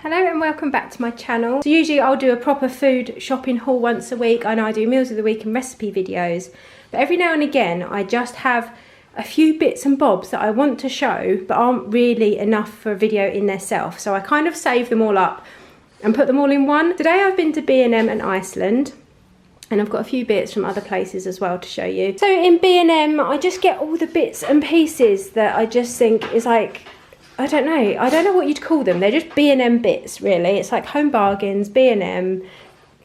Hello and welcome back to my channel. So usually I'll do a proper food shopping haul once a week. I know I do meals of the week and recipe videos, but every now and again I just have a few bits and bobs that I want to show but aren't really enough for a video in themselves. So I kind of save them all up and put them all in one. Today I've been to B&M and Iceland, and I've got a few bits from other places as well to show you. So in B&M I just get all the bits and pieces that I just think is like, I don't know what you'd call them. They're just B&M bits, really. It's like Home Bargains, B&M,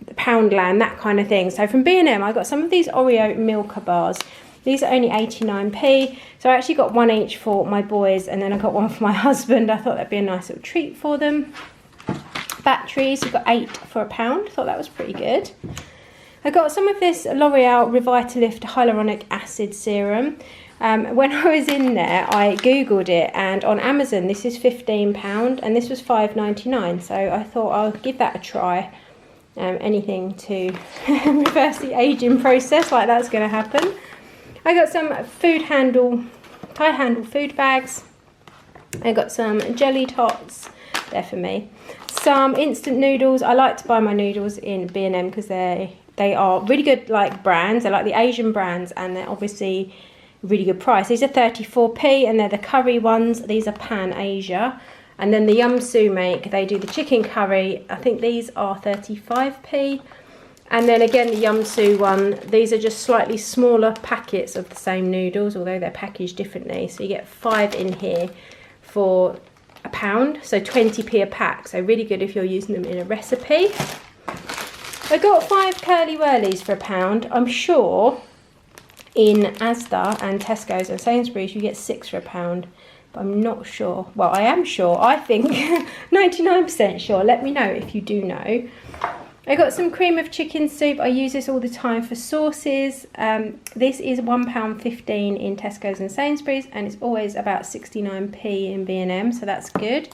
Poundland, that kind of thing. So from B&M, I got some of these Oreo Milka bars. These are only 89p. So I actually got one each for my boys, and then I got one for my husband. I thought that'd be a nice little treat for them. Batteries, we've got 8 for £1. Thought that was pretty good. I got some of this L'Oreal Revitalift Hyaluronic Acid Serum. When I was in there, I googled it, and on Amazon this is £15 and this was £5.99, so I thought I'll give that a try. Anything to reverse the aging process, like that's going to happen. I got some tie handle food bags. I got some jelly tots, they're for me. Some instant noodles. I like to buy my noodles in B&M because they are really good, like brands. They're like the Asian brands, and they're obviously really good price. These are 34p and they're the curry ones. These are Pan Asia. And then the Yum Soo make, they do the chicken curry. I think these are 35p. And then again the Yum Soo one, these are just slightly smaller packets of the same noodles, although they're packaged differently. So you get 5 in here for £1, so 20p a pack. So really good if you're using them in a recipe. I got 5 Curly Wurlies for £1. I'm sure in Asda and Tesco's and Sainsburys you get 6 for £1, but I'm not sure. Well, I am sure. I think 99% sure. Let me know if you do know. I got some cream of chicken soup. I use this all the time for sauces. This is £1.15 in Tesco's and Sainsburys, and it's always about 69p in B&M, so that's good.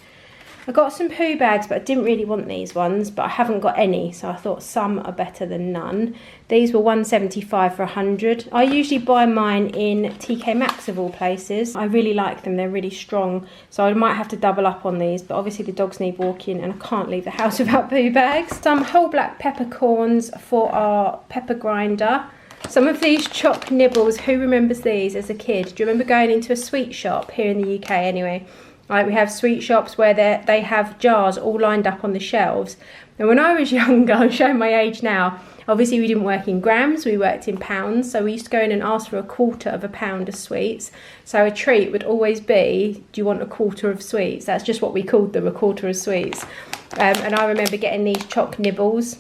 I got some poo bags, but I didn't really want these ones, but I haven't got any, so I thought some are better than none. These were £1.75 for 100. I usually buy mine in TK Maxx of all places. I really like them, they're really strong, so I might have to double up on these, but obviously the dogs need walking and I can't leave the house without poo bags. Some whole black peppercorns for our pepper grinder. Some of these choc nibbles. Who remembers these as a kid? Do you remember going into a sweet shop here in the UK anyway? Like, we have sweet shops where they have jars all lined up on the shelves. And when I was younger, I'm showing my age now, obviously we didn't work in grams, we worked in pounds. So we used to go in and ask for a quarter of a pound of sweets. So a treat would always be, do you want a quarter of sweets? That's just what we called them, a quarter of sweets. And I remember getting these choc nibbles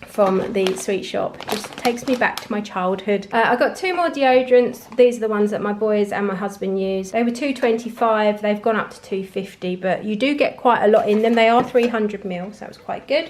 from the sweet shop. Just takes me back to my childhood. I got 2 more deodorants. These are the ones that my boys and my husband use. They were £2.25. They've gone up to £2.50, but you do get quite a lot in them. They are 300ml, so that was quite good.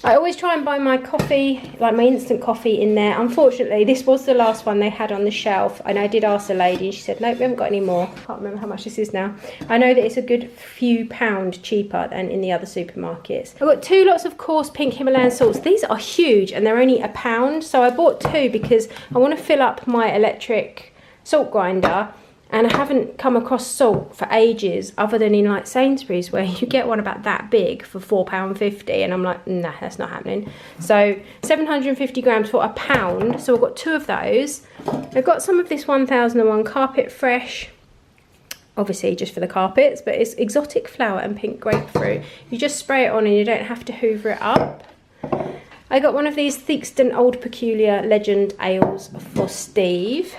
I always try and buy my coffee, like my instant coffee, in there. Unfortunately, this was the last one they had on the shelf, and I did ask the lady and she said, nope, we haven't got any more. I can't remember how much this is now. I know that it's a good few pound cheaper than in the other supermarkets. I've got 2 lots of coarse pink Himalayan salts. These are huge and they're only £1, so I bought 2 because I want to fill up my electric salt grinder. And I haven't come across salt for ages, other than in like Sainsbury's, where you get one about that big for £4.50, and I'm like, nah, that's not happening. So 750 grams for £1, so I've got 2 of those. I've got some of this 1001 Carpet Fresh, obviously just for the carpets, but it's exotic flower and pink grapefruit. You just spray it on and you don't have to hoover it up. I got one of these Theakston Old Peculiar Legend Ales for Steve.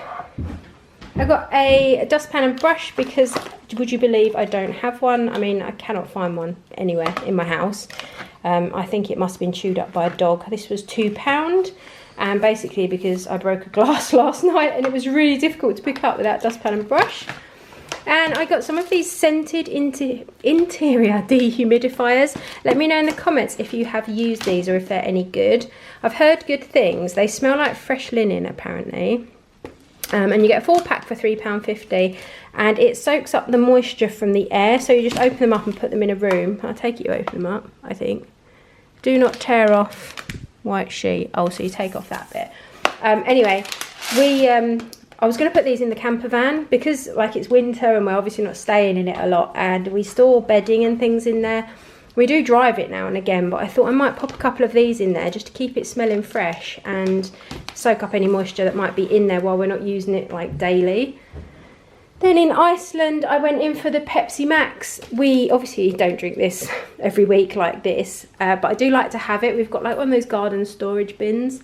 I got a dustpan and brush because, would you believe I don't have one? I mean, I cannot find one anywhere in my house. I think it must have been chewed up by a dog. This was £2, and basically because I broke a glass last night and it was really difficult to pick up without dustpan and brush. And I got some of these scented interior dehumidifiers. Let me know in the comments if you have used these or if they're any good. I've heard good things. They smell like fresh linen, apparently. And you get a 4-pack for £3.50, and it soaks up the moisture from the air. So you just open them up and put them in a room. I take it you open them up, I think. Do not tear off white sheet. Oh, so you take off that bit. Anyway, I was going to put these in the camper van because, like, it's winter and we're obviously not staying in it a lot, and we store bedding and things in there. We do drive it now and again, but I thought I might pop a couple of these in there just to keep it smelling fresh and soak up any moisture that might be in there while we're not using it like daily. Then in Iceland, I went in for the Pepsi Max. We obviously don't drink this every week like this, but I do like to have it. We've got like one of those garden storage bins,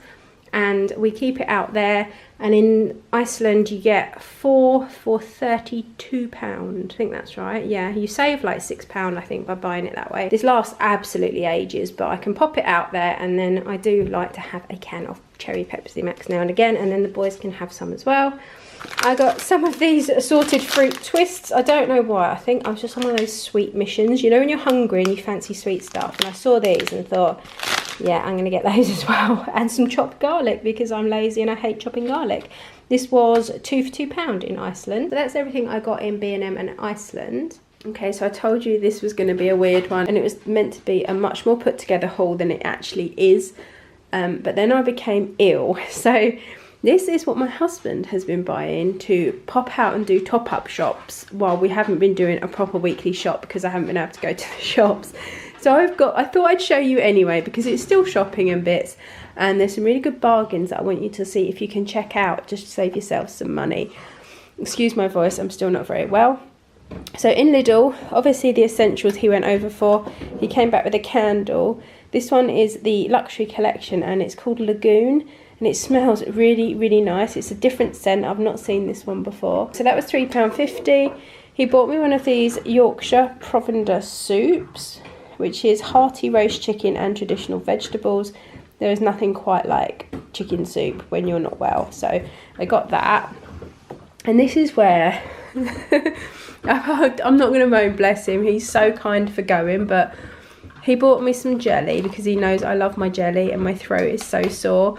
and we keep it out there. And in Iceland, you get 4 for £32. I think that's right. Yeah, you save like £6, I think, by buying it that way. This lasts absolutely ages, but I can pop it out there, and then I do like to have a can of cherry Pepsi Max now and again, and then the boys can have some as well. I got some of these assorted fruit twists. I don't know why. I think I was just on one of those sweet missions. You know when you're hungry and you fancy sweet stuff, and I saw these and thought, yeah, I'm going to get those as well. And some chopped garlic, because I'm lazy and I hate chopping garlic. This was 2 for £2 in Iceland. So that's everything I got in B&M and Iceland. Okay, so I told you this was going to be a weird one, and it was meant to be a much more put together haul than it actually is. But then I became ill. So this is what my husband has been buying to pop out and do top-up shops while we haven't been doing a proper weekly shop because I haven't been able to go to the shops. So I thought I'd show you anyway because it's still shopping and bits, and there's some really good bargains that I want you to see if you can check out just to save yourself some money. Excuse my voice, I'm still not very well. So in Lidl, obviously the essentials he went over for. He came back with a candle. This one is the luxury collection and it's called Lagoon. And it smells really, really nice. It's a different scent. I've not seen this one before. So that was £3.50. He bought me one of these Yorkshire Provender soups, which is hearty roast chicken and traditional vegetables. There is nothing quite like chicken soup when you're not well. So I got that. And this is where... I'm not going to moan, bless him. He's so kind for going, but he bought me some jelly because he knows I love my jelly and my throat is so sore.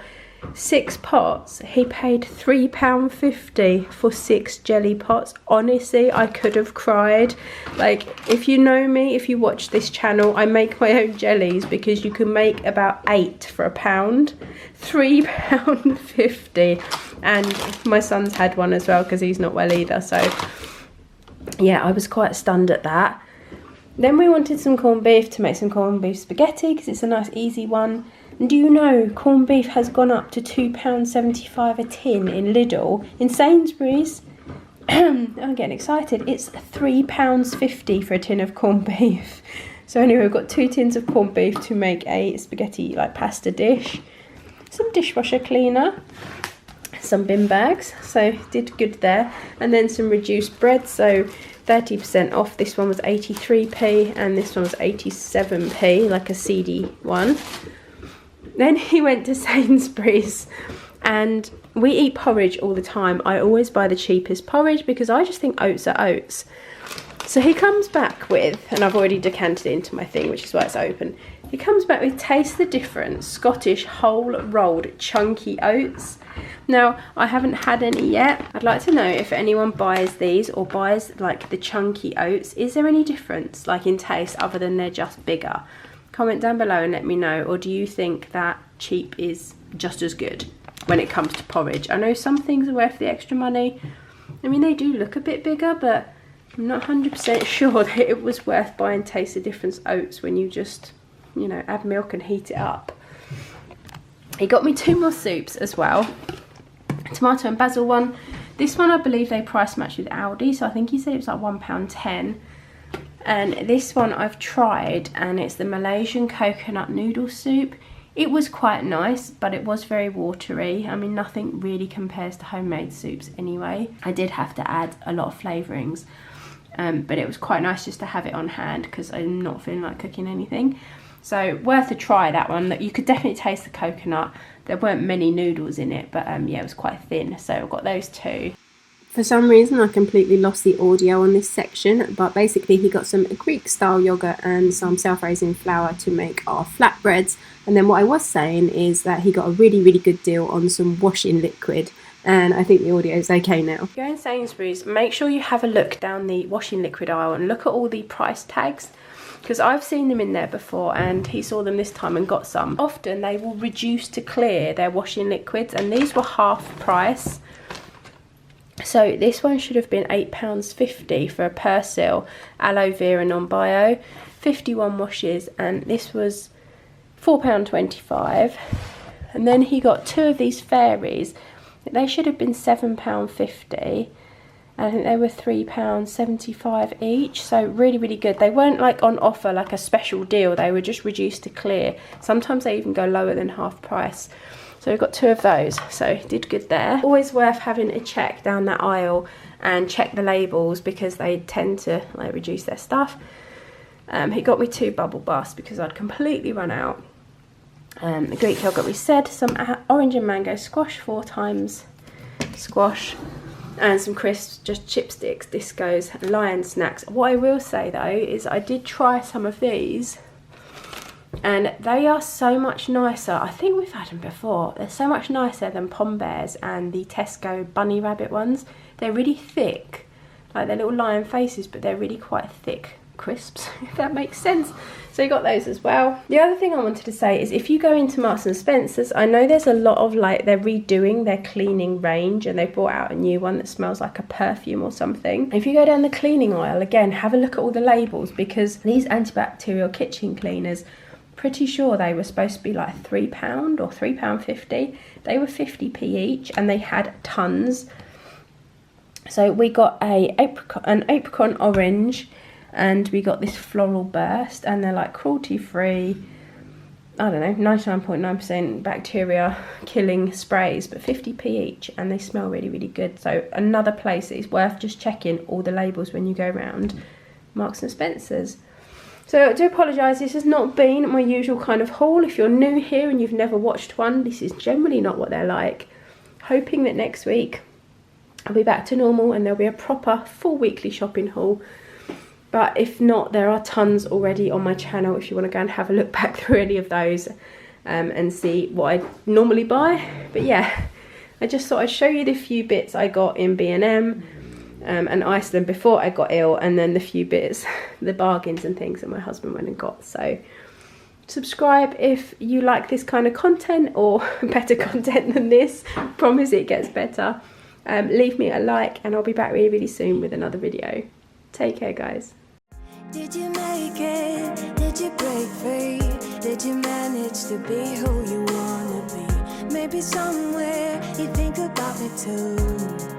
6 pots. He paid £3.50 for 6 jelly pots. Honestly, I could have cried. Like, if you know me, if you watch this channel, I make my own jellies because you can make about 8 for £1. £3.50. And my son's had one as well because he's not well either. So yeah, I was quite stunned at that. Then we wanted some corned beef to make some corned beef spaghetti because it's a nice easy one. And do you know, corned beef has gone up to £2.75 a tin in Lidl. In Sainsbury's, I'm getting excited, it's £3.50 for a tin of corned beef. So anyway, we've got 2 tins of corned beef to make a spaghetti like pasta dish. Some dishwasher cleaner. Some bin bags, so did good there. And then some reduced bread, so 30% off. This one was 83p and this one was 87p, like a seedy one. Then he went to Sainsbury's, and we eat porridge all the time. I always buy the cheapest porridge because I just think oats are oats. So he comes back with, and I've already decanted it into my thing, which is why it's open. He comes back with Taste the Difference Scottish whole rolled chunky oats. Now, I haven't had any yet. I'd like to know if anyone buys these or buys like the chunky oats. Is there any difference like in taste other than they're just bigger? Comment down below and let me know. Or do you think that cheap is just as good when it comes to porridge? I know some things are worth the extra money. I mean, they do look a bit bigger, but I'm not 100% sure that it was worth buying Taste the Difference oats when you just, you know, add milk and heat it up. He got me 2 more soups as well. Tomato and basil one. This one I believe they price match with Aldi, so I think he said it was like £1.10. And this one I've tried, and it's the Malaysian coconut noodle soup. It was quite nice, but it was very watery. I mean, nothing really compares to homemade soups anyway. I did have to add a lot of flavourings, but it was quite nice just to have it on hand because I'm not feeling like cooking anything. So worth a try, that one. You could definitely taste the coconut. There weren't many noodles in it, but yeah, it was quite thin. So I've got those 2. For some reason, I completely lost the audio on this section, but basically he got some Greek-style yogurt and some self-raising flour to make our flatbreads. And then what I was saying is that he got a really, really good deal on some washing liquid, and I think the audio is okay now. Go in Sainsbury's, make sure you have a look down the washing liquid aisle and look at all the price tags, because I've seen them in there before and he saw them this time and got some. Often they will reduce to clear their washing liquids, and these were half price. So this one should have been £8.50 for a Persil aloe vera non-bio. 51 washes, and this was £4.25. And then he got 2 of these fairies. They should have been £7.50. I think they were £3.75 each, so really, really good. They weren't like on offer, like a special deal. They were just reduced to clear. Sometimes they even go lower than half price. So we got 2 of those, so did good there. Always worth having a check down that aisle and check the labels, because they tend to like reduce their stuff. He got me 2 bubble baths because I'd completely run out. The Greek yogurt we said, some orange and mango squash, 4 times squash, and some crisps, just chipsticks, discos, Lion snacks. What I will say though is I did try some of these, and they are so much nicer. I think we've had them before. They're so much nicer than Pom Bears and the Tesco bunny rabbit ones. They're really thick, like they're little lion faces, but they're really quite thick crisps, if that makes sense. So you got those as well. The other thing I wanted to say is, if you go into Marks and Spencer's, I know there's a lot of like, they're redoing their cleaning range, and they brought out a new one that smells like a perfume or something. If you go down the cleaning aisle, again, have a look at all the labels, because these antibacterial kitchen cleaners, pretty sure they were supposed to be like £3 or £3.50. They were 50p each, and they had tons. So we got an apricot orange, and we got this floral burst, and they're like cruelty free, I don't know, 99.9% bacteria killing sprays, but 50p each, and they smell really, really good. So another place that is worth just checking all the labels when you go around Marks and Spencer's. So I do apologise, this has not been my usual kind of haul. If you're new here and you've never watched one, this is generally not what they're like. Hoping that next week I'll be back to normal and there'll be a proper full weekly shopping haul. But if not, there are tons already on my channel if you want to go and have a look back through any of those and see what I normally buy. But yeah, I just thought I'd show you the few bits I got in B&M and Iceland before I got ill, and then the few bits, the bargains and things that my husband went and got. So subscribe if you like this kind of content, or better content than this. Promise it gets better. Leave me a like, and I'll be back really, really soon with another video. Take care, guys. Did you make it? Did you break free? Did you manage to be who you wanna be? Maybe somewhere you think about me too.